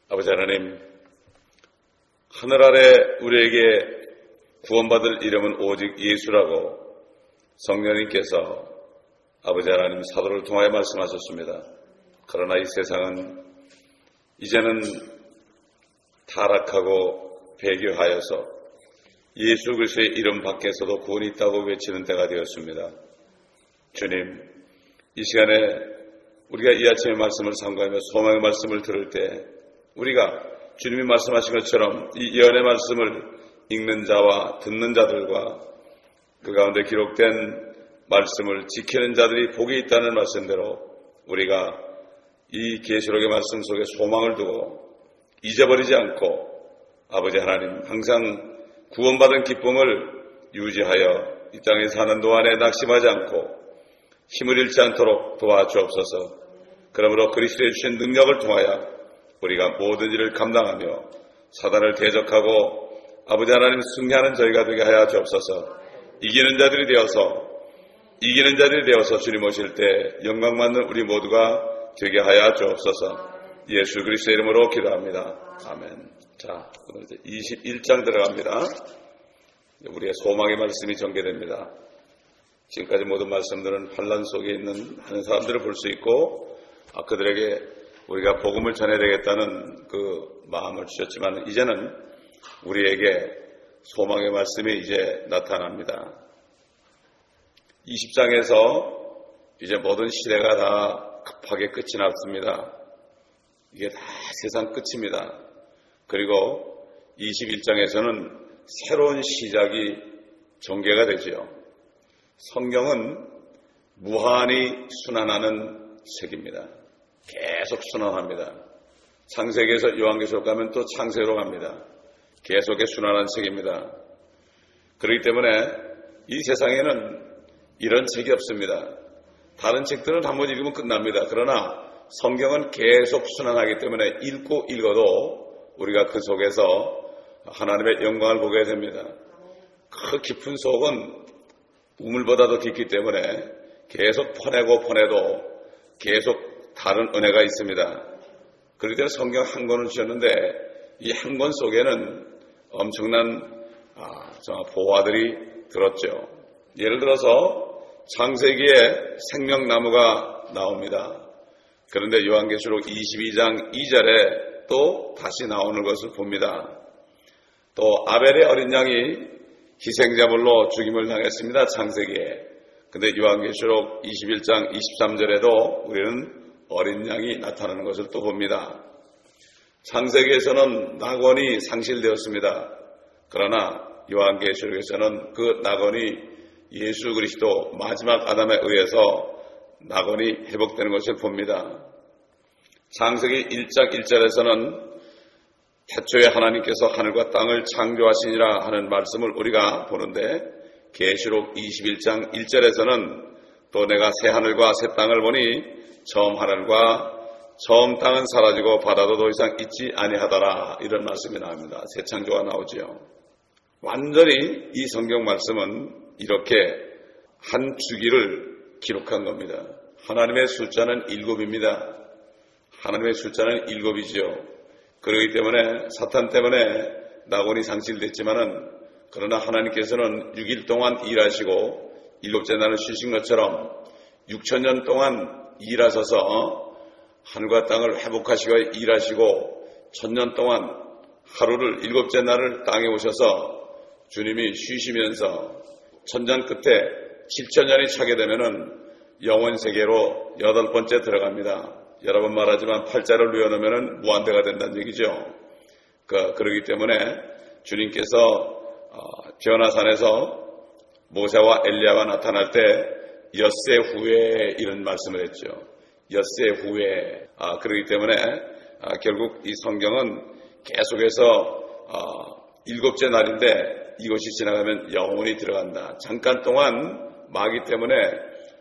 아버지 하나님, 하늘 아래 우리에게 구원받을 이름은 오직 예수라고 성령님께서 아버지 하나님 사도를 통하여 말씀하셨습니다. 그러나 이 세상은 이제는 타락하고 배교하여서 예수 그리스도의 이름 밖에서도 구원이 있다고 외치는 때가 되었습니다. 주님, 이 시간에 우리가 이 아침의 말씀을 삼가하며 소망의 말씀을 들을 때 우리가 주님이 말씀하신 것처럼 이 예언의 말씀을 읽는 자와 듣는 자들과 그 가운데 기록된 말씀을 지키는 자들이 복이 있다는 말씀대로 우리가 이 계시록의 말씀 속에 소망을 두고 잊어버리지 않고 아버지 하나님 항상 구원받은 기쁨을 유지하여 이 땅에 사는 동안에 낙심하지 않고 힘을 잃지 않도록 도와주옵소서. 그러므로 그리스도의 주신 능력을 통하여 우리가 모든 일을 감당하며 사단을 대적하고 아버지 하나님 승리하는 저희가 되게 하여 주옵소서. 이기는 자들이 되어서 주님 오실 때 영광받는 우리 모두가 되게 하여 주옵소서. 예수 그리스도의 이름으로 기도합니다. 아멘. 자, 오늘 이제 21장 들어갑니다. 우리의 소망의 말씀이 전개됩니다. 지금까지 모든 말씀들은 환난 속에 있는 많은 사람들을 볼 수 있고 그들에게 우리가 복음을 전해야 되겠다는 그 마음을 주셨지만 이제는 우리에게 소망의 말씀이 이제 나타납니다. 20장에서 이제 모든 시대가 다 급하게 끝이 났습니다. 이게 다 세상 끝입니다. 그리고 21장에서는 새로운 시작이 전개가 되지요. 성경은 무한히 순환하는 책입니다. 계속 순환합니다. 창세기에서 요한계시록 가면 또 창세기로 갑니다. 계속의 순환한 책입니다. 그렇기 때문에 이 세상에는 이런 책이 없습니다. 다른 책들은 한번 읽으면 끝납니다. 그러나 성경은 계속 순환하기 때문에 읽고 읽어도 우리가 그 속에서 하나님의 영광을 보게 됩니다. 그 깊은 속은 우물보다도 깊기 때문에 계속 퍼내도 계속 다른 은혜가 있습니다. 그렇기 때문에 성경 한 권을 주셨는데 이 한 권 속에는 엄청난 보화들이 들었죠. 예를 들어서 창세기에 생명나무가 나옵니다. 그런데 요한계시록 22장 2절에 또 다시 나오는 것을 봅니다. 또 아벨의 어린 양이 희생자물로 죽임을 당했습니다. 창세기에. 근데 요한계시록 21장 23절에도 우리는 어린 양이 나타나는 것을 또 봅니다. 창세기에서는 낙원이 상실되었습니다. 그러나 요한계시록에서는 그 낙원이 예수 그리스도 마지막 아담에 의해서 낙원이 회복되는 것을 봅니다. 창세기 1장 1절에서는 태초에 하나님께서 하늘과 땅을 창조하시니라 하는 말씀을 우리가 보는데 계시록 21장 1절에서는 또 내가 새 하늘과 새 땅을 보니 처음 하늘과 처음 땅은 사라지고 바다도 더 이상 있지 아니하더라 이런 말씀이 나옵니다. 새 창조가 나오지요. 완전히 이 성경 말씀은 이렇게 한 주기를 기록한 겁니다. 하나님의 숫자는 7입니다. 하나님의 숫자는 7이지요. 그렇기 때문에 사탄 때문에 낙원이 상실됐지만은 그러나 하나님께서는 6일 동안 일하시고 7째 날은 쉬신 것처럼 6,000년 동안 일하셔서 하늘과 땅을 회복하시고 일하시고 1,000년 동안 하루를 7째 날을 땅에 오셔서 주님이 쉬시면서 천년 끝에 7,000년이 차게 되면은 영원 세계로 8번째 들어갑니다. 여러 번 말하지만 팔자를 누워놓으면 무한대가 된다는 얘기죠. 그러기 때문에 주님께서 변화산에서 모세와 엘리야가 나타날 때 엿새 후에 이런 말씀을 했죠. 엿새 후에. 그러기 때문에 결국 이 성경은 계속해서 7째 날인데 이것이 지나가면 영원히 들어간다. 잠깐 동안 마귀 때문에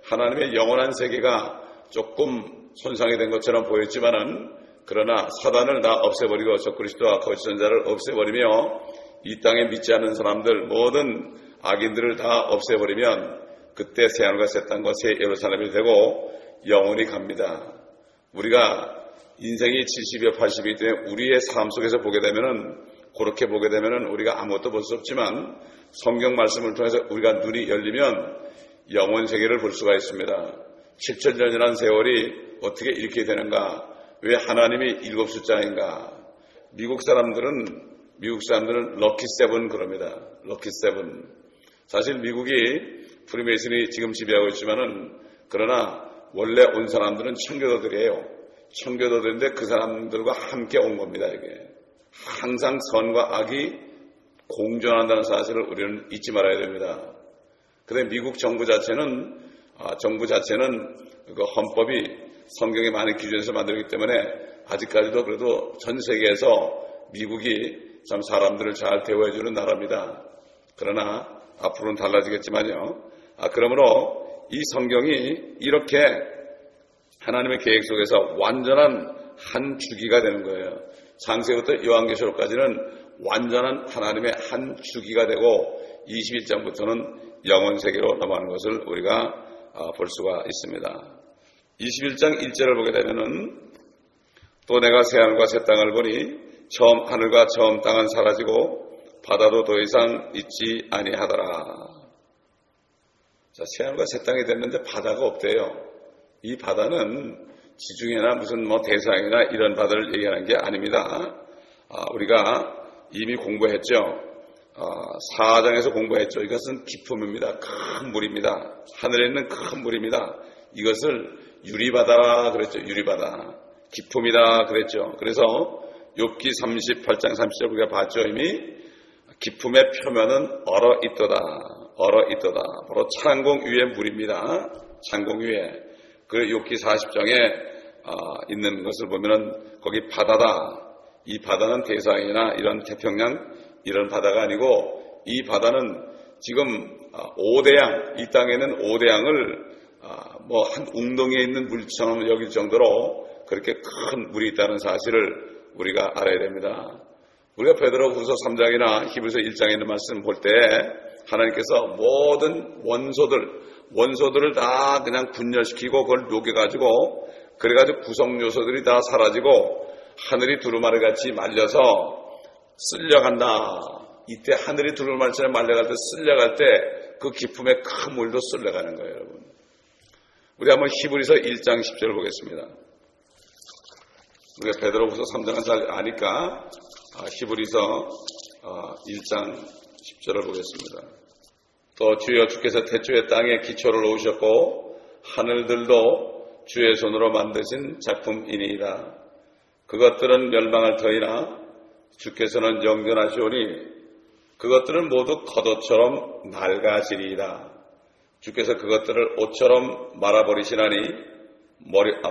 하나님의 영원한 세계가 조금 손상이 된 것처럼 보였지만은 그러나 사단을 다 없애버리고 적그리스도와 거짓 선자를 없애버리며 이 땅에 믿지 않는 사람들 모든 악인들을 다 없애버리면 그때 새 하늘과 새 땅과 새 예루살렘이 되고 영원히 갑니다. 우리가 인생이 70여 80이기 때문에 우리의 삶 속에서 보게 되면은, 그렇게 보게 되면은 우리가 아무것도 볼 수 없지만 성경 말씀을 통해서 우리가 눈이 열리면 영원 세계를 볼 수가 있습니다. 7,000년이라는 세월이 어떻게 이렇게 되는가? 왜 하나님이 7 숫자인가? 미국 사람들은 럭키 세븐 그럽니다. 럭키 세븐. 사실 미국이 프리메이슨이 지금 지배하고 있지만은, 그러나 원래 온 사람들은 청교도들이에요. 청교도들인데 그 사람들과 함께 온 겁니다. 이게 항상 선과 악이 공존한다는 사실을 우리는 잊지 말아야 됩니다. 그런데 미국 정부 자체는 그 헌법이 성경의 많은 기준에서 만들기 때문에 아직까지도 그래도 전 세계에서 미국이 참 사람들을 잘 대우해주는 나라입니다. 그러나 앞으로는 달라지겠지만요. 그러므로 이 성경이 이렇게 하나님의 계획 속에서 완전한 한 주기가 되는 거예요. 창세부터 요한계시록까지는 완전한 하나님의 한 주기가 되고 21장부터는 영원 세계로 넘어가는 것을 우리가 볼 수가 있습니다. 21장 1절을 보게 되면은, 또 내가 새 하늘과 새 땅을 보니 처음 하늘과 처음 땅은 사라지고 바다도 더 이상 있지 아니하더라. 자, 새 하늘과 새 땅이 됐는데 바다가 없대요. 이 바다는 지중해나 무슨 대서양이나 이런 바다를 얘기하는 게 아닙니다. 우리가 이미 공부했죠. 4장에서 공부했죠. 이것은 기품입니다. 큰 물입니다. 하늘에 있는 큰 물입니다. 이것을 유리바다라 그랬죠. 유리바다. 기품이다 그랬죠. 그래서 욥기 38장 30절 우리가 봤죠. 이미 기품의 표면은 얼어있도다. 얼어있도다. 바로 창공 위의 물입니다. 창공 위에. 그 욥기 40장에 있는 것을 보면은 거기 바다다. 이 바다는 대서양이나 이런 태평양 이런 바다가 아니고, 이 바다는 지금 5대양, 이 땅에는 5대양을 한 웅덩이에 있는 물처럼 여길 정도로 그렇게 큰 물이 있다는 사실을 우리가 알아야 됩니다. 우리가 베드로후서 3장이나 히브리서 1장에 있는 말씀 볼 때 하나님께서 모든 원소들을 다 그냥 분열시키고 그걸 녹여가지고, 그래가지고 구성 요소들이 다 사라지고 하늘이 두루마리 같이 말려서 쓸려간다. 이때 하늘이 두루마리처럼 말려갈 때, 쓸려갈 때 그 기품의 큰 물도 쓸려가는 거예요, 여러분. 우리 한번 히브리서 1장 10절을 보겠습니다. 우리가 베드로후서 3장은 잘 아니까 히브리서 1장 10절을 보겠습니다. 또 주여 주께서 태초에 땅에 기초를 놓으셨고 하늘들도 주의 손으로 만드신 작품이니이다. 그것들은 멸망할 터이나 주께서는 영존하시오니 그것들은 모두 겉옷처럼 낡아지리이다. 주께서 그것들을 옷처럼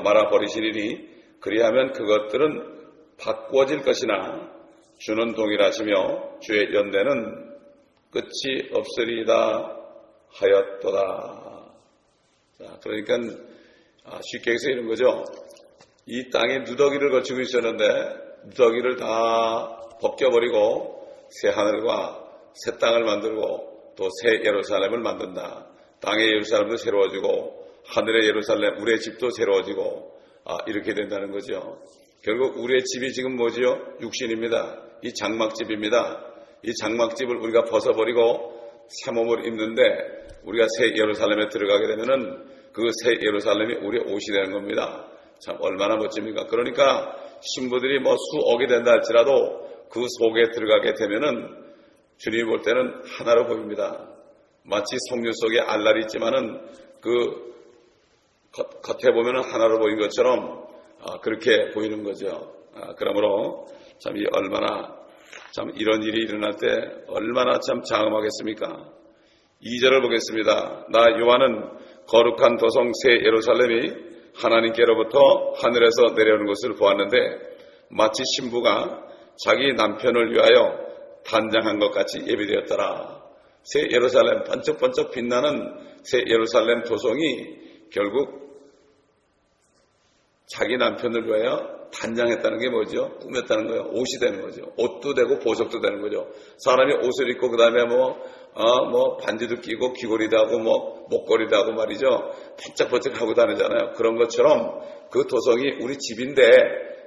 말아버리시리니 그리하면 그것들은 바꾸어질 것이나 주는 동일하시며 주의 연대는 끝이 없으리이다 하였도다. 자, 그러니까 쉽게 해서 이런 거죠. 이 땅에 누더기를 거치고 있었는데 누더기를 다 벗겨버리고 새 하늘과 새 땅을 만들고 또 새 예루살렘을 만든다. 땅의 예루살렘도 새로워지고 하늘의 예루살렘, 우리의 집도 새로워지고 이렇게 된다는 거죠. 결국 우리의 집이 지금 뭐지요? 육신입니다. 이 장막집입니다. 이 장막집을 우리가 벗어버리고 새 몸을 입는데 우리가 새 예루살렘에 들어가게 되면은 그 새 예루살렘이 우리의 옷이 되는 겁니다. 참 얼마나 멋집니까? 그러니까 신부들이 수억이 된다 할지라도 그 속에 들어가게 되면은 주님이 볼 때는 하나로 보입니다. 마치 석류 속에 알날이 있지만은 그 겉에 보면은 하나로 보인 것처럼 그렇게 보이는 거죠. 그러므로 참 얼마나 참 이런 일이 일어날 때 얼마나 참 장엄하겠습니까? 2절을 보겠습니다. 나 요한은 거룩한 도성 새 예루살렘이 하나님께로부터 하늘에서 내려오는 것을 보았는데 마치 신부가 자기 남편을 위하여 단장한 것 같이 예비되었더라. 새 예루살렘, 번쩍번쩍 빛나는 새 예루살렘 도성이 결국 자기 남편을 위하여 단장했다는 게 뭐죠? 꾸몄다는 거예요. 옷이 되는 거죠. 옷도 되고 보석도 되는 거죠. 사람이 옷을 입고 그 다음에 반지도 끼고 귀걸이도 하고 목걸이도 하고 말이죠. 번쩍번쩍 하고 다니잖아요. 그런 것처럼 그 도성이 우리 집인데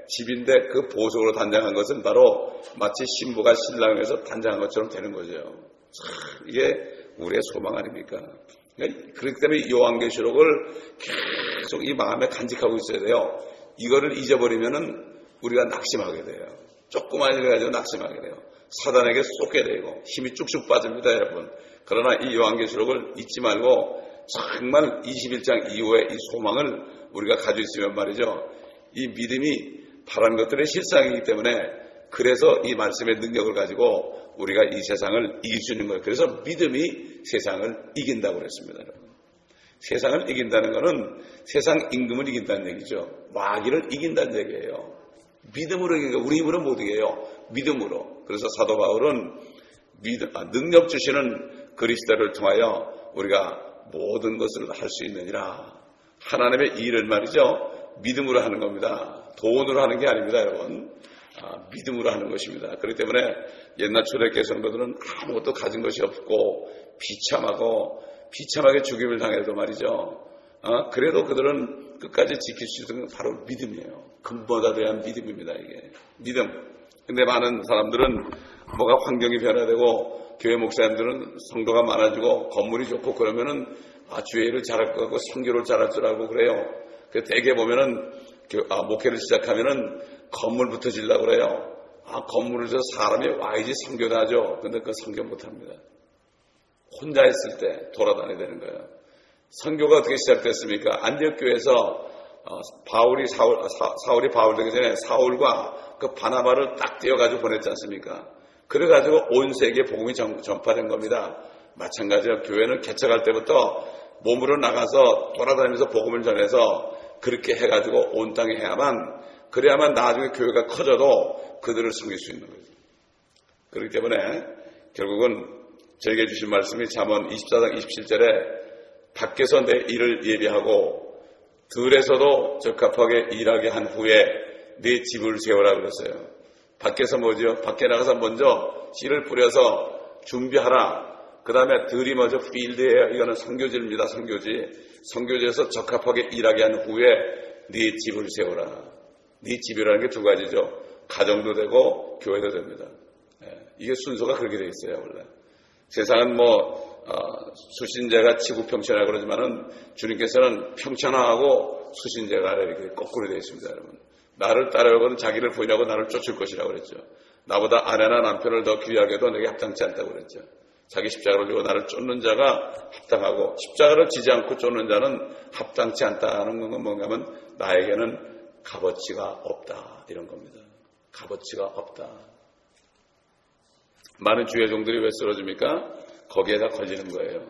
집인데 그 보석으로 단장한 것은 바로 마치 신부가 신랑을 위해서 단장한 것처럼 되는 거죠. 참, 이게 우리의 소망 아닙니까? 그렇기 때문에 요한계시록을 계속 이 마음에 간직하고 있어야 돼요. 이거를 잊어버리면은 우리가 낙심하게 돼요. 조그만 일을 가지고 낙심하게 돼요. 사단에게 쏟게 되고 힘이 쭉쭉 빠집니다, 여러분. 그러나 이 요한계시록을 잊지 말고 정말 21장 이후에 이 소망을 우리가 가지고 있으면 말이죠. 이 믿음이 바라는 것들의 실상이기 때문에 그래서 이 말씀의 능력을 가지고 우리가 이 세상을 이길 수 있는 거예요. 그래서 믿음이 세상을 이긴다고 그랬습니다, 여러분. 세상을 이긴다는 것은 세상 임금을 이긴다는 얘기죠. 마귀를 이긴다는 얘기예요. 믿음으로 이긴 거, 우리 힘으로 못 이겨요. 믿음으로. 그래서 사도 바울은 능력 주시는 그리스도를 통하여 우리가 모든 것을 할 수 있느니라. 하나님의 일을 말이죠. 믿음으로 하는 겁니다. 돈으로 하는 게 아닙니다, 여러분. 믿음으로 하는 것입니다. 그렇기 때문에 옛날 초대교회 성도들은 아무것도 가진 것이 없고 비참하게 죽임을 당해도 말이죠. 그래도 그들은 끝까지 지킬 수 있는 건 바로 믿음이에요. 근본에 대한 믿음입니다, 이게. 믿음. 근데 많은 사람들은 뭐가 환경이 변화되고 교회 목사님들은 성도가 많아지고 건물이 좋고 그러면은 주의 일을 잘할 것 같고 선교를 잘할 줄 알고 그래요. 대개 보면은 목회를 시작하면은 건물부터 지으려고 그래요. 건물을 저 사람이 와야지 선교도 하죠. 근데 그 선교 못합니다. 혼자 있을 때 돌아다녀야 되는 거예요. 선교가 어떻게 시작됐습니까? 안디옥 교회에서 사울이 바울 되기 전에 사울과 그 바나바를 딱 띄어가지고 보냈지 않습니까? 그래가지고 온 세계에 복음이 전파된 겁니다. 마찬가지로 교회는 개척할 때부터 몸으로 나가서 돌아다니면서 복음을 전해서 그렇게 해가지고 온 땅에 그래야만 나중에 교회가 커져도 그들을 섬길 수 있는 거죠. 그렇기 때문에 결국은 저에게 주신 말씀이 잠언 24장 27절에 밖에서 내 일을 예비하고 들에서도 적합하게 일하게 한 후에 네 집을 세우라 그랬어요. 밖에서 뭐죠? 밖에 나가서 먼저 씨를 뿌려서 준비하라. 그 다음에 들이 먼저 필드예요. 이거는 선교지입니다. 선교지에서 적합하게 일하게 한 후에 네 집을 세우라. 네 집이라는 게 두 가지죠. 가정도 되고 교회도 됩니다. 이게 순서가 그렇게 돼 있어요, 원래. 세상은 수신제가 치고 평천하고 그러지만은 주님께서는 평천하고 수신제가 이렇게 거꾸로 되어 있습니다, 여러분. 나를 따르려고는 자기를 부인하고 나를 쫓을 것이라고 그랬죠. 나보다 아내나 남편을 더 귀하게도 내게 합당치 않다고 그랬죠. 자기 십자가를 지고 나를 쫓는 자가 합당하고 십자가를 지지 않고 쫓는 자는 합당치 않다는 건 뭔가 하면 나에게는 값어치가 없다 이런 겁니다. 값어치가 없다. 많은 주의 종들이 왜 쓰러집니까? 거기에다 걸리는 거예요.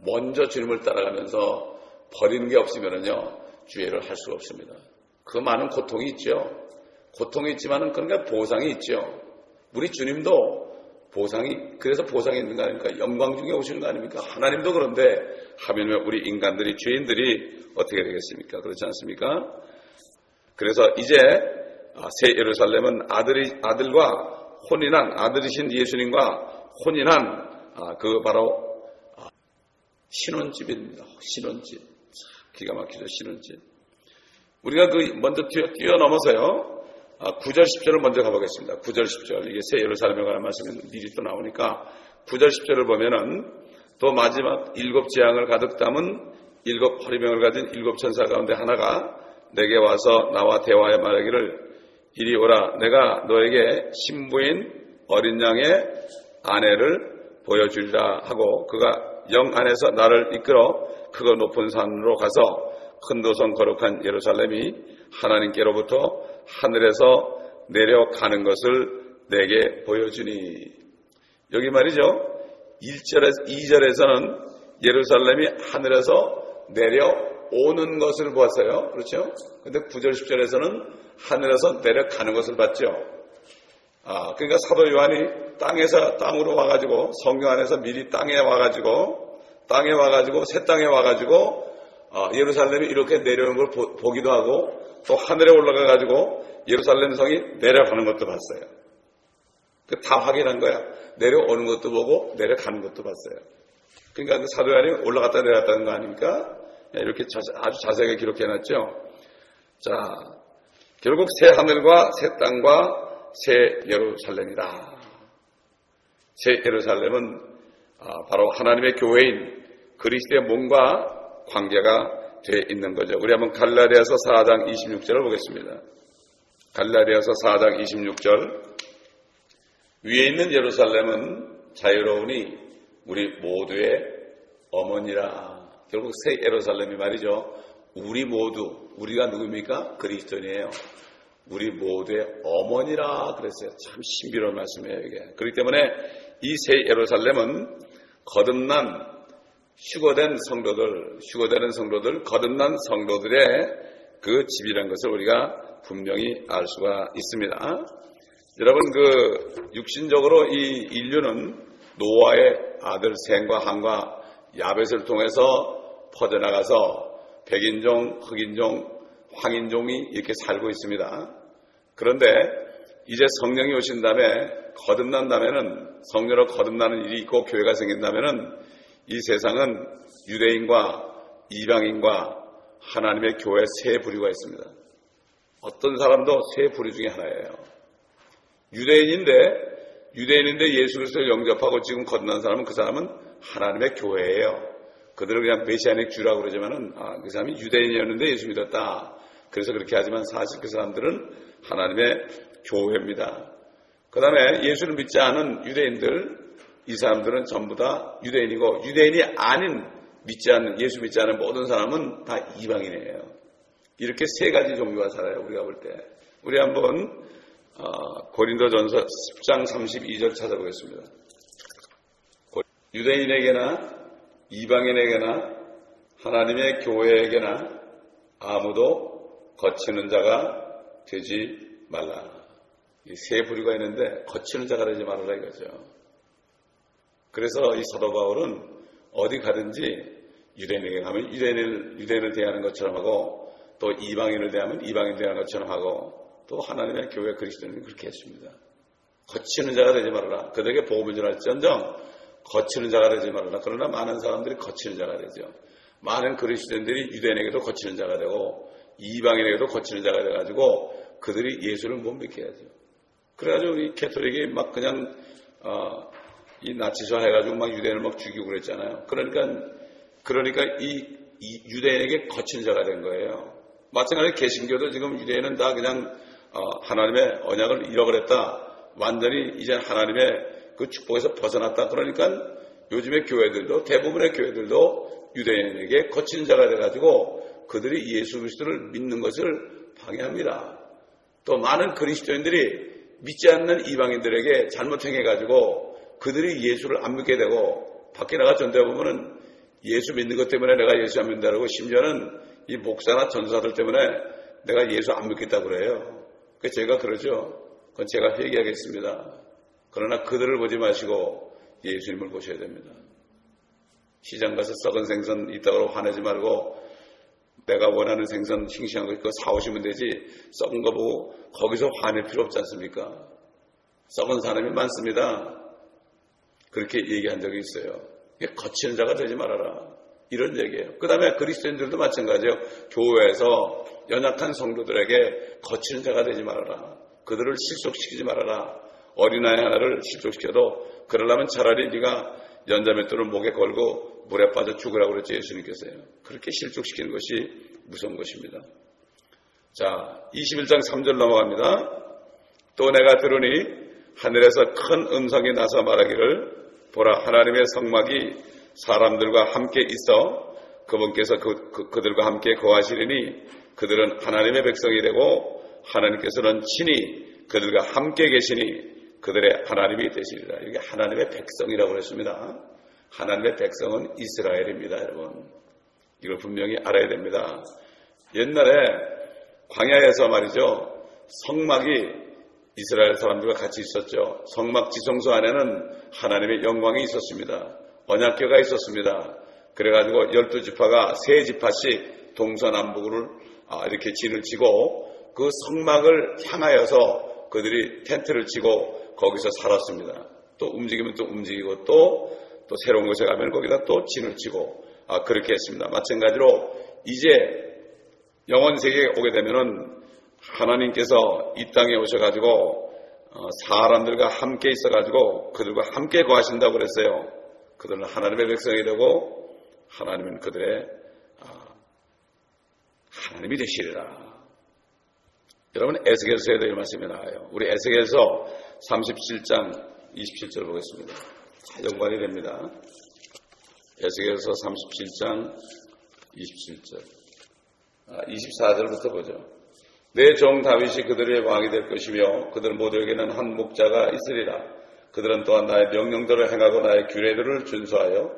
먼저 주님을 따라가면서 버리는 게 없으면요 주의를 할 수가 없습니다. 그 많은 고통이 있죠. 고통이 있지만은 그러니까 보상이 있죠. 우리 주님도 그래서 보상이 있는 거 아닙니까? 영광 중에 오시는 거 아닙니까? 하나님도 그런데 하물며 우리 인간들이 죄인들이 어떻게 되겠습니까? 그렇지 않습니까? 그래서 이제 새 예루살렘은 아들과 혼인한 아들이신 예수님과 혼인한 그 바로 신혼집입니다. 신혼집. 기가 막히죠, 신혼집. 우리가 먼저 뛰어넘어서요. 9절 10절을 먼저 가보겠습니다. 9절 10절. 이게 새 예루살렘에 관한 말씀이 미리 또 나오니까 9절 10절을 보면은 또 마지막 7 재앙을 가득 담은 7 허리병을 가진 7 천사 가운데 하나가 내게 와서 나와 대화해 말하기를 이리 오라. 내가 너에게 신부인 어린 양의 아내를 보여주리라 하고 그가 영 안에서 나를 이끌어 크고 높은 산으로 가서 큰 도성 거룩한 예루살렘이 하나님께로부터 하늘에서 내려가는 것을 내게 보여주니. 여기 말이죠. 2절에서는 예루살렘이 하늘에서 내려오는 것을 보았어요. 그렇죠? 근데 9절 10절에서는 하늘에서 내려가는 것을 봤죠. 그러니까 사도 요한이 땅으로 와가지고 성경 안에서 미리 땅에 와가지고 새 땅에 와가지고 예루살렘이 이렇게 내려오는 걸 보기도 하고 또 하늘에 올라가가지고 예루살렘 성이 내려가는 것도 봤어요. 다 확인한 거야. 내려오는 것도 보고 내려가는 것도 봤어요. 그러니까 그 사도 요한이 올라갔다 내려갔다는 거 아닙니까? 이렇게 아주 자세하게 기록해놨죠. 자, 결국 새 하늘과 새 땅과 새 예루살렘이다. 새 예루살렘은 바로 하나님의 교회인 그리스도의 몸과 관계가 되어 있는 거죠. 우리 한번 갈라디아서 4장 26절을 보겠습니다. 갈라디아서 4장 26절. 위에 있는 예루살렘은 자유로우니 우리 모두의 어머니라. 결국 새 예루살렘이 말이죠. 우리 모두, 우리가 누굽니까? 그리스도인이에요. 우리 모두의 어머니라 그랬어요. 참 신비로운 말씀이에요, 이게. 그렇기 때문에 이 새 예루살렘은 거듭난 휴거된 성도들, 거듭난 성도들의 그 집이라는 것을 우리가 분명히 알 수가 있습니다. 여러분, 육신적으로 이 인류는 노아의 아들 셈과 함과 야벳을 통해서 퍼져나가서 백인종, 흑인종, 황인종이 이렇게 살고 있습니다. 그런데 이제 성령이 오신 다음에 거듭난다면은, 성령으로 거듭나는 일이 있고 교회가 생긴다면은 이 세상은 유대인과 이방인과 하나님의 교회 세 부류가 있습니다. 어떤 사람도 세 부류 중에 하나예요. 유대인인데 예수 그리스도를 영접하고 지금 거듭난 사람은 그 사람은 하나님의 교회예요. 그들은 그냥 메시아닉 주라고 그러지만은 그 사람이 유대인이었는데 예수 믿었다. 그래서 그렇게 하지만 사실 그 사람들은 하나님의 교회입니다. 그 다음에 예수를 믿지 않은 유대인들, 이 사람들은 전부 다 유대인이고, 유대인이 아닌 예수 믿지 않은 모든 사람은 다 이방인이에요. 이렇게 세 가지 종류가 살아요, 우리가 볼 때. 우리 한번 고린도전서 10장 32절 찾아보겠습니다. 유대인에게나 이방인에게나 하나님의 교회에게나 아무도 거치는 자가 되지 말라. 이 세 부류가 있는데 거치는 자가 되지 말라 이거죠. 그래서 이 사도 바울은 어디 가든지 유대인에게 가면 유대인을 대하는 것처럼 하고, 또 이방인을 대하면 이방인 대하는 것처럼 하고, 또 하나님의 교회 그리스도인은 그렇게 했습니다. 거치는 자가 되지 말아라. 그들에게 복음을 전할지언정 거치는 자가 되지 말아라. 그러나 많은 사람들이 거치는 자가 되죠. 많은 그리스도인들이 유대인에게도 거치는 자가 되고 이방인에게도 거치는 자가 돼가지고 그들이 예수를 못 믿게 하죠. 그래가지고 우리 캐톨릭이 막 그냥 이 나치화 해가지고 막 유대인을 막 죽이고 그랬잖아요. 그러니까 이 유대인에게 거치는 자가 된 거예요. 마찬가지로 개신교도 지금 유대인은 다 그냥 하나님의 언약을 잃어버렸다. 완전히 이제 하나님의 그 축복에서 벗어났다. 그러니까 요즘의 교회들도, 대부분의 교회들도 유대인에게 거치는 자가 돼가지고 그들이 예수 그리스도를 믿는 것을 방해합니다. 또 많은 그리스도인들이 믿지 않는 이방인들에게 잘못 행해가지고 그들이 예수를 안 믿게 되고, 밖에 나가 전도해 보면은 예수 믿는 것 때문에 내가 예수 안 믿는다고, 심지어는 이 목사나 전도사들 때문에 내가 예수 안 믿겠다고 그래요. 그래서 제가 그러죠. 그건 제가 회개하겠습니다. 그러나 그들을 보지 마시고 예수님을 보셔야 됩니다. 시장 가서 썩은 생선 있다고 화내지 말고 내가 원하는 생선 싱싱한 거 그거 사오시면 되지, 썩은 거 보고 거기서 화낼 필요 없지 않습니까? 썩은 사람이 많습니다. 그렇게 얘기한 적이 있어요. 거치는 자가 되지 말아라, 이런 얘기예요. 그 다음에 그리스도인들도 마찬가지예요. 교회에서 연약한 성도들에게 거치는 자가 되지 말아라. 그들을 실족시키지 말아라. 어린아이 하나를 실족시켜도 그러려면 차라리 네가 연자맷돌을 목에 걸고 물에 빠져 죽으라고 그랬죠, 예수님께서요. 그렇게 실족시키는 것이 무서운 것입니다. 자, 21장 3절 넘어갑니다. 또 내가 들으니 하늘에서 큰 음성이 나서 말하기를, 보라, 하나님의 성막이 사람들과 함께 있어 그분께서 그들과 함께 거하시리니 그들은 하나님의 백성이 되고 하나님께서는 친히 그들과 함께 계시니 그들의 하나님이 되시리라. 이게 하나님의 백성이라고 그랬습니다. 하나님의 백성은 이스라엘입니다, 여러분. 이걸 분명히 알아야 됩니다. 옛날에 광야에서 말이죠, 성막이 이스라엘 사람들과 같이 있었죠. 성막 지성소 안에는 하나님의 영광이 있었습니다. 언약궤가 있었습니다. 그래가지고 12지파가 세 지파씩 동서남북으로 이렇게 진을 치고 그 성막을 향하여서 그들이 텐트를 치고 거기서 살았습니다. 또 움직이면 또 움직이고 또 새로운 곳에 가면 거기다 또 진을 치고 그렇게 했습니다. 마찬가지로 이제 영원 세계에 오게 되면은 하나님께서 이 땅에 오셔가지고 사람들과 함께 있어가지고 그들과 함께 거하신다고 그랬어요. 그들은 하나님의 백성이 되고 하나님은 그들의 하나님이 되시리라. 여러분 에스겔서에도 이 말씀이 나와요. 우리 에스겔서 37장 27절 보겠습니다. 연관이 됩니다. 에스겔서 37장 27절 24절부터 보죠. 내 종 다윗이 그들의 왕이 될 것이며 그들 모두에게는 한 목자가 있으리라. 그들은 또한 나의 명령대로 행하고 나의 규례들을 준수하여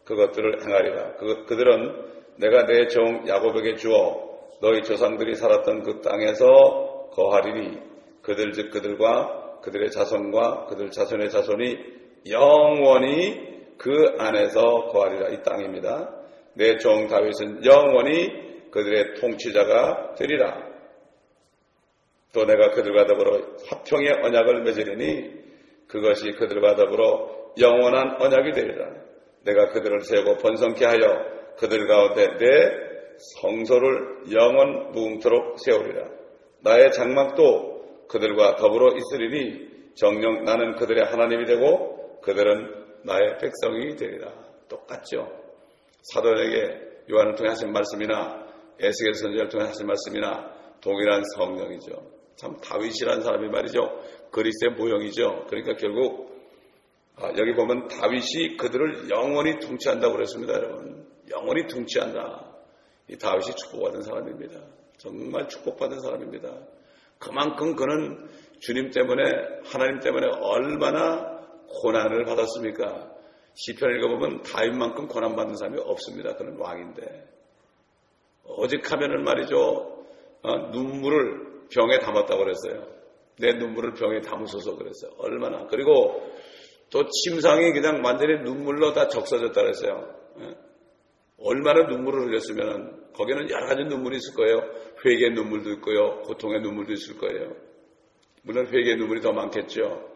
그것들을 행하리라. 그들은 내가 내 종 야곱에게 주어 너희 조상들이 살았던 그 땅에서 거하리니 그들 즉 그들과 그들의 자손과 그들 자손의 자손이 영원히 그 안에서 거하리라. 이 땅입니다. 내 종 다윗은 영원히 그들의 통치자가 되리라. 또 내가 그들과 더불어 화평의 언약을 맺으리니 그것이 그들과 더불어 영원한 언약이 되리라. 내가 그들을 세우고 번성케 하여 그들 가운데 내 성소를 영원 무궁토록 세우리라. 나의 장막도 그들과 더불어 있으리니 정녕 나는 그들의 하나님이 되고 그들은 나의 백성이 되리라. 똑같죠. 사도에게 요한을 통해 하신 말씀이나 에스겔 선지자를 통해 하신 말씀이나 동일한 성령이죠. 참 다윗이라는 사람이 말이죠. 그리스의 모형이죠. 그러니까 결국 여기 보면 다윗이 그들을 영원히 통치한다고 그랬습니다. 여러분. 영원히 통치한다. 이 다윗이 축복받은 사람입니다. 정말 축복받은 사람입니다. 그만큼 그는 주님 때문에 하나님 때문에 얼마나 고난을 받았습니까? 시편 읽어보면 다윗만큼 고난받는 사람이 없습니다. 그는 왕인데 오직 하면은 말이죠. 눈물을 병에 담았다고 그랬어요. 내 눈물을 병에 담으소서 그랬어요. 얼마나. 그리고 또 침상이 그냥 완전히 눈물로 다 적셔졌다 그랬어요. 얼마나 눈물을 흘렸으면 거기는 여러 가지 눈물이 있을 거예요. 회개의 눈물도 있고요. 고통의 눈물도 있을 거예요. 물론 회개의 눈물이 더 많겠죠.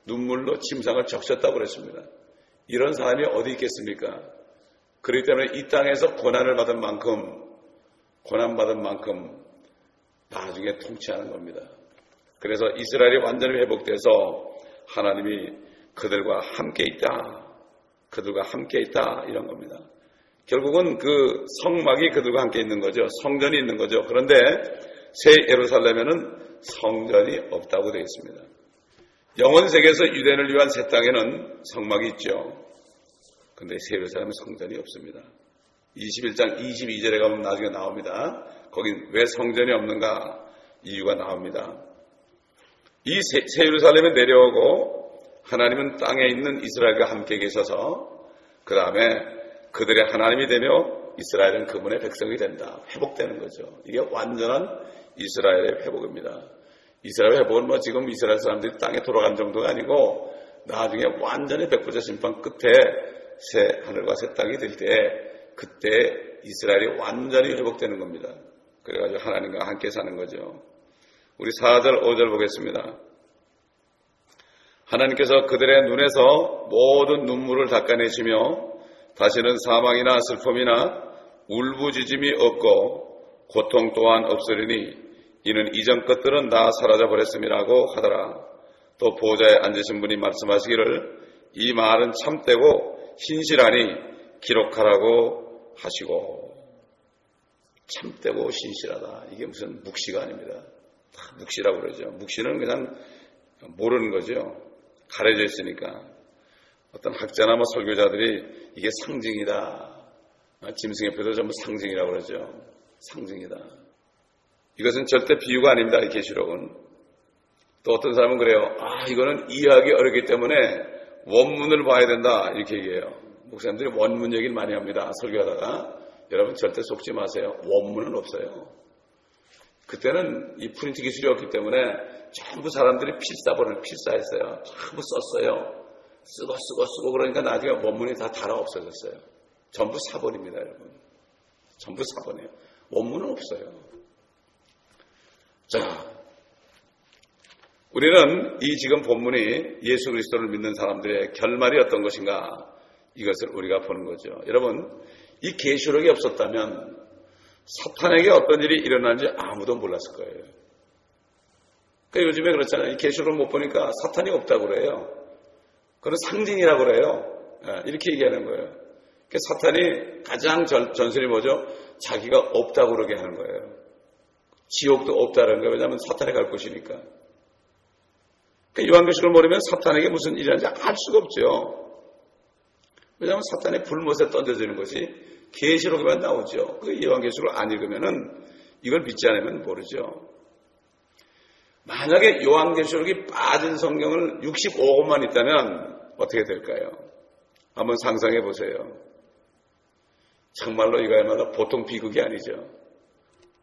눈물로 침상을 적셨다고 그랬습니다. 이런 사람이 어디 있겠습니까? 그렇기 때문에 이 땅에서 고난받은 만큼 나중에 통치하는 겁니다. 그래서 이스라엘이 완전히 회복돼서 하나님이 그들과 함께 있다. 그들과 함께 있다. 이런 겁니다. 결국은 그 성막이 그들과 함께 있는 거죠. 성전이 있는 거죠. 그런데 새 예루살렘에는 성전이 없다고 되어 있습니다. 영원 세계에서 유대인을 위한 새 땅에는 성막이 있죠. 그런데 새 예루살렘은 성전이 없습니다. 21장 22절에 가면 나중에 나옵니다. 거긴 왜 성전이 없는가 이유가 나옵니다. 이 새 예루살렘에 내려오고 하나님은 땅에 있는 이스라엘과 함께 계셔서 그 다음에 그들의 하나님이 되며 이스라엘은 그분의 백성이 된다. 회복되는 거죠. 이게 완전한 이스라엘의 회복입니다. 이스라엘 회복은 뭐 지금 이스라엘 사람들이 땅에 돌아간 정도가 아니고 나중에 완전히 백보자 심판 끝에 새 하늘과 새 땅이 될 때 그때 이스라엘이 완전히 회복되는 겁니다. 그래가지고 하나님과 함께 사는 거죠. 우리 4절 5절 보겠습니다. 하나님께서 그들의 눈에서 모든 눈물을 닦아내시며 다시는 사망이나 슬픔이나 울부짖음이 없고 고통 또한 없으리니 이는 이전 것들은 다 사라져 버렸음이라고 하더라. 또 보좌에 앉으신 분이 말씀하시기를 이 말은 참되고 신실하니 기록하라고 하시고. 참되고 신실하다. 이게 무슨 묵시가 아닙니다. 다 묵시라고 그러죠. 묵시는 그냥 모르는 거죠. 가려져 있으니까. 어떤 학자나 뭐 설교자들이 이게 상징이다. 짐승의 표도 전부 상징이라고 그러죠. 상징이다. 이것은 절대 비유가 아닙니다. 이 계시록은. 또 어떤 사람은 그래요. 이거는 이해하기 어렵기 때문에 원문을 봐야 된다. 이렇게 얘기해요. 목사님들이 원문 얘기를 많이 합니다. 설교하다가. 여러분 절대 속지 마세요. 원문은 없어요. 그때는 이 프린트 기술이 없기 때문에 전부 사람들이 필사했어요. 전부 썼어요. 쓰고 그러니까 나중에 원문이 다 달아 없어졌어요. 전부 사본입니다, 여러분. 전부 사본이에요. 원문은 없어요. 자, 우리는 이 지금 본문이 예수 그리스도를 믿는 사람들의 결말이 어떤 것인가 이것을 우리가 보는 거죠. 여러분, 이 계시록이 없었다면 사탄에게 어떤 일이 일어나는지 아무도 몰랐을 거예요. 그러니까 요즘에 그렇잖아요. 계시록을 못 보니까 사탄이 없다고 그래요. 그건 상징이라고 그래요. 이렇게 얘기하는 거예요. 그러니까 사탄이 가장 전설이 뭐죠? 자기가 없다고 그러게 하는 거예요. 지옥도 없다는 거예요. 왜냐하면 사탄에 갈 곳이니까. 그러니까 요한계시록을 모르면 사탄에게 무슨 일이 하는지 알 수가 없죠. 왜냐하면 사탄의 불못에 던져지는 것이 계시록에만 나오죠. 그 요한계시록을 안 읽으면은 이걸 믿지 않으면 모르죠. 만약에 요한계시록이 빠진 성경을 65권만 있다면 어떻게 될까요? 한번 상상해 보세요. 정말로 이거야말로 보통 비극이 아니죠.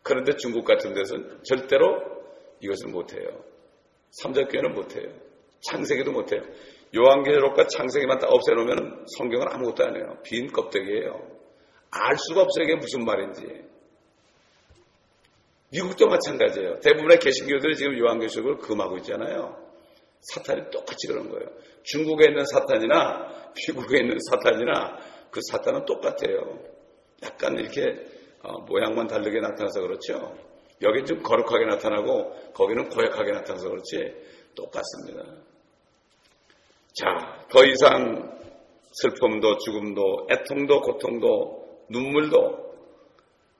그런데 중국 같은 데서는 절대로 이것을 못해요. 삼자교회는 못해요. 창세기도 못해요. 요한계시록과 창세기만 다 없애놓으면 성경은 아무것도 안 해요. 빈 껍데기예요. 알 수가 없어요. 이게 무슨 말인지. 미국도 마찬가지예요. 대부분의 개신교들이 지금 요한계시록을 금하고 있잖아요. 사탄이 똑같이 그런 거예요. 중국에 있는 사탄이나 미국에 있는 사탄이나 그 사탄은 똑같아요. 약간 이렇게 모양만 다르게 나타나서 그렇죠. 여긴 좀 거룩하게 나타나고 거기는 고약하게 나타나서 그렇지 똑같습니다. 자, 더 이상 슬픔도 죽음도 애통도 고통도 눈물도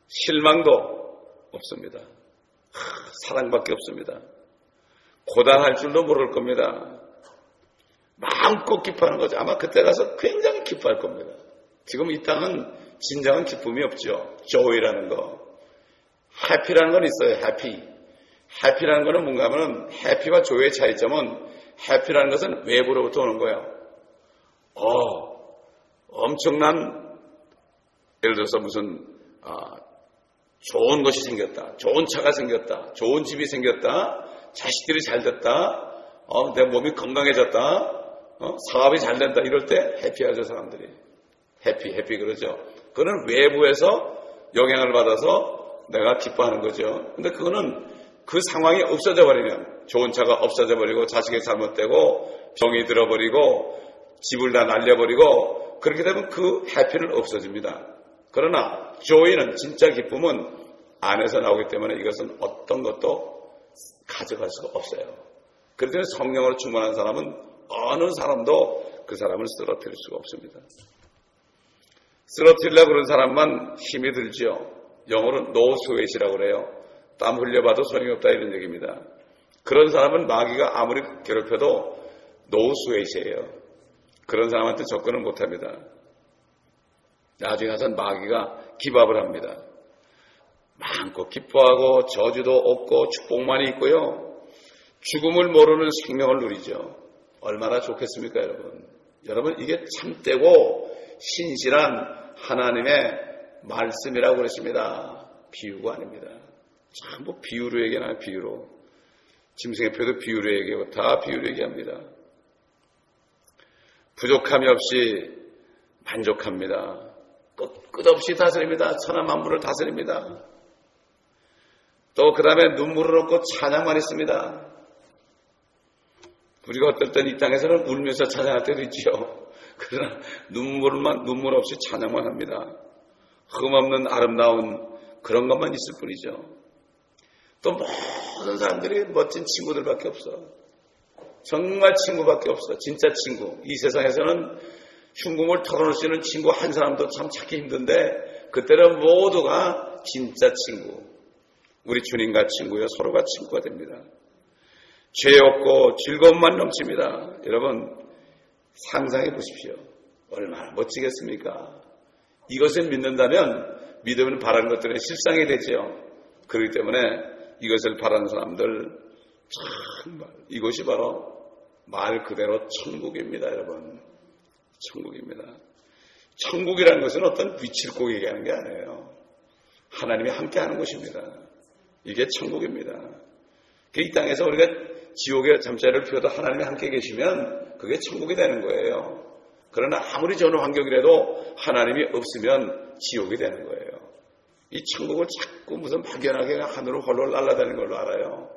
실망도 없습니다. 사랑밖에 없습니다. 고단할 줄도 모를 겁니다. 마음껏 기뻐하는 거죠. 아마 그때 가서 굉장히 기뻐할 겁니다. 지금 이 땅은 진정한 기쁨이 없죠. joy라는 거. happy라는 건 있어요. happy라는 거는 뭔가 하면 happy와 joy의 차이점은 happy라는 것은 외부로부터 오는 거예요. 엄청난 예를 들어서 무슨 좋은 것이 생겼다. 좋은 차가 생겼다. 좋은 집이 생겼다. 자식들이 잘 됐다. 내 몸이 건강해졌다. 사업이 잘 된다. 이럴 때 해피하죠, 사람들이. 해피 그러죠. 그거는 외부에서 영향을 받아서 내가 기뻐하는 거죠. 근데 그거는 그 상황이 없어져 버리면 좋은 차가 없어져 버리고 자식이 잘못되고 병이 들어버리고 집을 다 날려버리고 그렇게 되면 그 해피는 없어집니다. 그러나 joy는 진짜 기쁨은 안에서 나오기 때문에 이것은 어떤 것도 가져갈 수가 없어요. 그렇기 때문에 성령으로 충만한 사람은 어느 사람도 그 사람을 쓰러뜨릴 수가 없습니다. 쓰러뜨리려고 그런 사람만 힘이 들지요. 영어로 no sweat이라고 그래요. 땀 흘려봐도 소용이 없다 이런 얘기입니다. 그런 사람은 마귀가 아무리 괴롭혀도 no sweat이에요. 그런 사람한테 접근을 못합니다. 나중에 가서는 마귀가 기밥을 합니다. 마음껏 기뻐하고 저주도 없고 축복만이 있고요. 죽음을 모르는 생명을 누리죠. 얼마나 좋겠습니까, 여러분? 여러분, 이게 참되고 신실한 하나님의 말씀이라고 그랬습니다. 비유가 아닙니다. 전부 비유로 얘기하나요, 비유로. 짐승의 표도 비유로 얘기하고 다 비유로 얘기합니다. 부족함이 없이 만족합니다. 끝없이 다스립니다. 천하 만물을 다스립니다. 또 그 다음에 눈물을 얻고 찬양만 있습니다. 우리가 어떨 땐 이 땅에서는 울면서 찬양할 때도 있죠. 그러나 눈물 없이 찬양만 합니다. 흠없는 아름다운 그런 것만 있을 뿐이죠. 또 모든 사람들이 멋진 친구들밖에 없어. 정말 친구밖에 없어. 진짜 친구. 이 세상에서는 흉금을 털어놓을 수 있는 친구 한 사람도 참 찾기 힘든데 그때는 모두가 진짜 친구. 우리 주님과 친구요. 서로가 친구가 됩니다. 죄 없고 즐거움만 넘칩니다. 여러분 상상해 보십시오. 얼마나 멋지겠습니까? 이것을 믿는다면 믿음은 바라는 것들의 실상이 되죠. 그렇기 때문에 이것을 바라는 사람들 정말 이것이 바로 말 그대로 천국입니다. 여러분 천국입니다. 천국이라는 것은 어떤 위치를 꼭 얘기하는 게 아니에요. 하나님이 함께하는 곳입니다. 이게 천국입니다. 이 땅에서 우리가 지옥의 잠자리를 피워도 하나님이 함께 계시면 그게 천국이 되는 거예요. 그러나 아무리 좋은 환경이라도 하나님이 없으면 지옥이 되는 거예요. 이 천국을 자꾸 무슨 막연하게 하늘로 홀로 날아다니는 걸로 알아요.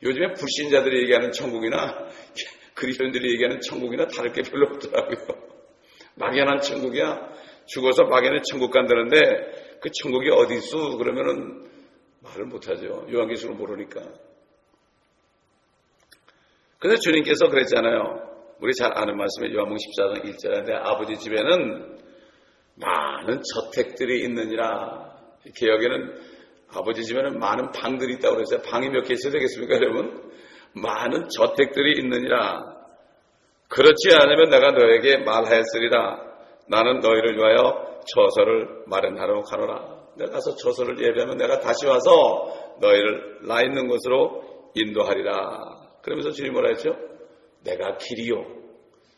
요즘에 불신자들이 얘기하는 천국이나 그리스도인들이 얘기하는 천국이나 다를 게 별로 없더라고요. 막연한 천국이야. 죽어서 막연히 천국 간다는데 그 천국이 어디 있어? 그러면은 말을 못하죠. 요한계시록을 모르니까. 근데 주님께서 그랬잖아요. 우리 잘 아는 말씀에 요한복음 14장 1절에 내 아버지 집에는 많은 저택들이 있느니라. 개혁에는 아버지 집에는 많은 방들이 있다고 그랬어요. 방이 몇 개 있어야 되겠습니까, 여러분? 많은 저택들이 있느니라. 그렇지 않으면 내가 너에게 말하였으리라. 나는 너희를 위하여 처소를 마련하러 가노라. 내가 가서 처소를 예배하면 내가 다시 와서 너희를 나 있는 곳으로 인도하리라. 그러면서 주님이 뭐라 했죠? 내가 길이요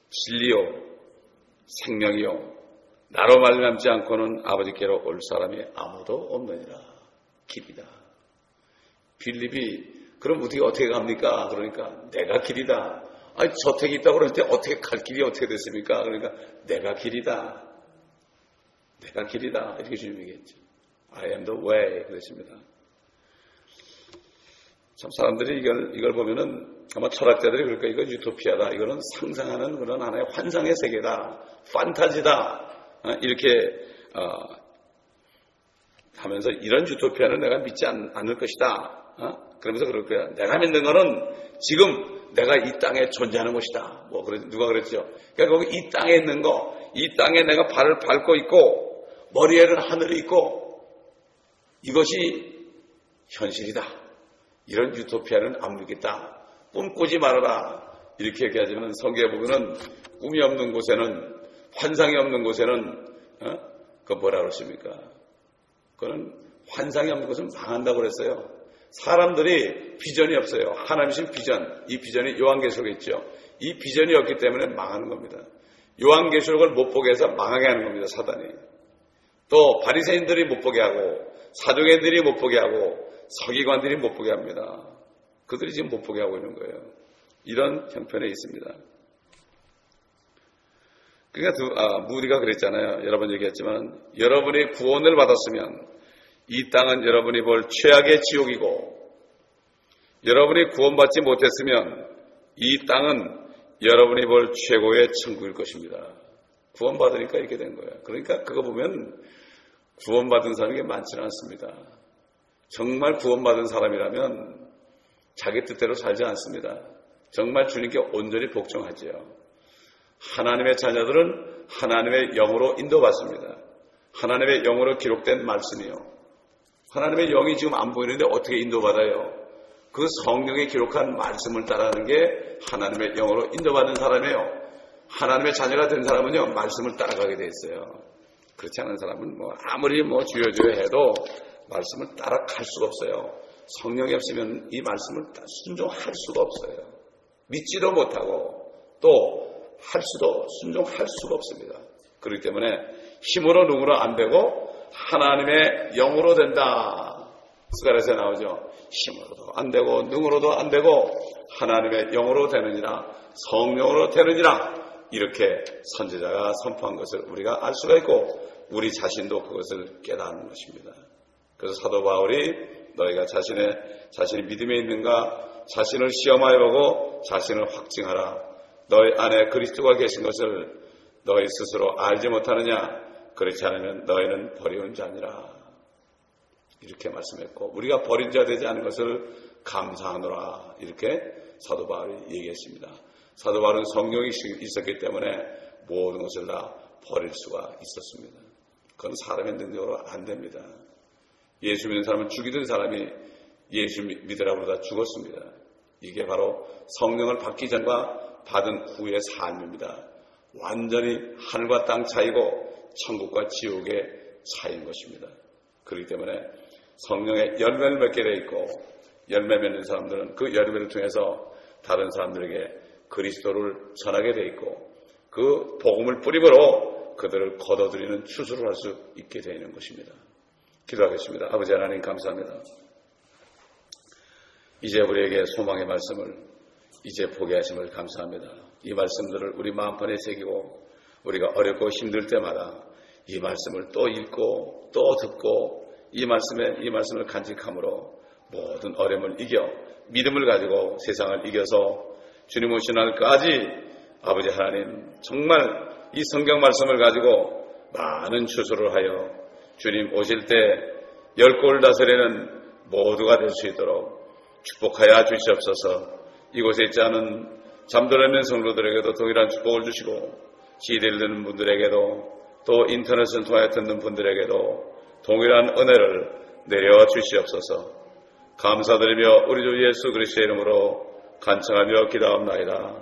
진리요 생명이요 나로 말미암지 않고는 아버지께로 올 사람이 아무도 없느니라. 길이다. 빌립이 그럼 어떻게 갑니까? 그러니까 내가 길이다. 아니 저택이 있다고 그럴 때 어떻게 갈 길이 어떻게 됐습니까? 그러니까 내가 길이다. 내가 길이다. 이렇게 주님이 얘기했죠. I am the way 그랬습니다. 참 사람들이 이걸 보면은 아마 철학자들이 그럴까 이건 유토피아다. 이거는 상상하는 그런 하나의 환상의 세계다. 판타지다. 이렇게 하면서 이런 유토피아는 내가 믿지 않을 것이다. 그러면서 그럴 거야. 내가 믿는 거는 지금 내가 이 땅에 존재하는 것이다. 누가 그랬죠? 그러니까 거기 이 땅에 있는 거, 이 땅에 내가 발을 밟고 있고 머리에는 하늘이 있고 이것이 현실이다. 이런 유토피아는 안 믿겠다. 꿈꾸지 말아라. 이렇게 얘기하지만 성경에 보면은 꿈이 없는 곳에는 환상이 없는 곳에는 그 뭐라 그러십니까? 그거는 환상이 없는 곳은 망한다고 그랬어요. 사람들이 비전이 없어요. 하나님이신 비전. 이 비전이 요한계시록에 있죠. 이 비전이 없기 때문에 망하는 겁니다. 요한계시록을 못 보게 해서 망하게 하는 겁니다. 사단이. 또 바리새인들이 못 보게 하고 사두개인들이 못 보게 하고 서기관들이 못 보게 합니다. 그들이 지금 못 보게 하고 있는 거예요. 이런 형편에 있습니다. 그러니까 무디가 그랬잖아요. 여러 번 얘기했지만 여러분이 구원을 받았으면 이 땅은 여러분이 볼 최악의 지옥이고 여러분이 구원받지 못했으면 이 땅은 여러분이 볼 최고의 천국일 것입니다. 구원받으니까 이렇게 된 거예요. 그러니까 그거 보면 구원받은 사람이 많지는 않습니다. 정말 구원받은 사람이라면 자기 뜻대로 살지 않습니다. 정말 주님께 온전히 복종하지요. 하나님의 자녀들은 하나님의 영으로 인도받습니다. 하나님의 영으로 기록된 말씀이요. 하나님의 영이 지금 안 보이는데 어떻게 인도받아요? 그 성경에 기록한 말씀을 따라하는 게 하나님의 영으로 인도받는 사람이에요. 하나님의 자녀가 된 사람은요, 말씀을 따라가게 돼 있어요. 그렇지 않은 사람은 아무리 주여 해도 말씀을 따라갈 수가 없어요. 성령이 없으면 이 말씀을 순종할 수가 없어요. 믿지도 못하고 또 순종할 수가 없습니다. 그렇기 때문에 힘으로 능으로 안 되고 하나님의 영으로 된다. 스가랴서에 나오죠. 힘으로도 안 되고 능으로도 안 되고 하나님의 영으로 되느니라 성령으로 되느니라 이렇게 선지자가 선포한 것을 우리가 알 수가 있고 우리 자신도 그것을 깨닫는 것입니다. 그래서 사도 바울이 너희가 자신이 믿음에 있는가 자신을 시험하여 보고 자신을 확증하라. 너희 안에 그리스도가 계신 것을 너희 스스로 알지 못하느냐? 그렇지 않으면 너희는 버리운 자니라. 이렇게 말씀했고 우리가 버린 자 되지 않은 것을 감사하노라. 이렇게 사도 바울이 얘기했습니다. 사도 바울은 성령이 있었기 때문에 모든 것을 다 버릴 수가 있었습니다. 그건 사람의 능력으로 안 됩니다. 예수 믿는 사람은 죽이던 사람이 예수 믿으라고 다 죽었습니다. 이게 바로 성령을 받기 전과 받은 후의 삶입니다. 완전히 하늘과 땅 차이고 천국과 지옥의 차이인 것입니다. 그렇기 때문에 성령의 열매를 맺게 되어 있고 열매 맺는 사람들은 그 열매를 통해서 다른 사람들에게 그리스도를 전하게 되어 있고 그 복음을 뿌림으로 그들을 거둬들이는 추수를 할 수 있게 되어 있는 것입니다. 기도하겠습니다. 아버지 하나님 감사합니다. 이제 우리에게 소망의 말씀을 이제 보게 하심을 감사합니다. 이 말씀들을 우리 마음판에 새기고 우리가 어렵고 힘들 때마다 이 말씀을 또 읽고 또 듣고 이 말씀을 간직함으로 모든 어려움을 이겨 믿음을 가지고 세상을 이겨서 주님 오신 날까지 아버지 하나님 정말 이 성경 말씀을 가지고 많은 추수를 하여 주님 오실 때 열골 다스리는 모두가 될 수 있도록 축복하여 주시옵소서. 이곳에 있지 않은 잠들어 있는 성도들에게도 동일한 축복을 주시고 CD를 듣는 분들에게도 또 인터넷을 통해 듣는 분들에게도 동일한 은혜를 내려 주시옵소서. 감사드리며 우리 주 예수 그리스도의 이름으로 간청하며 기도합나이다.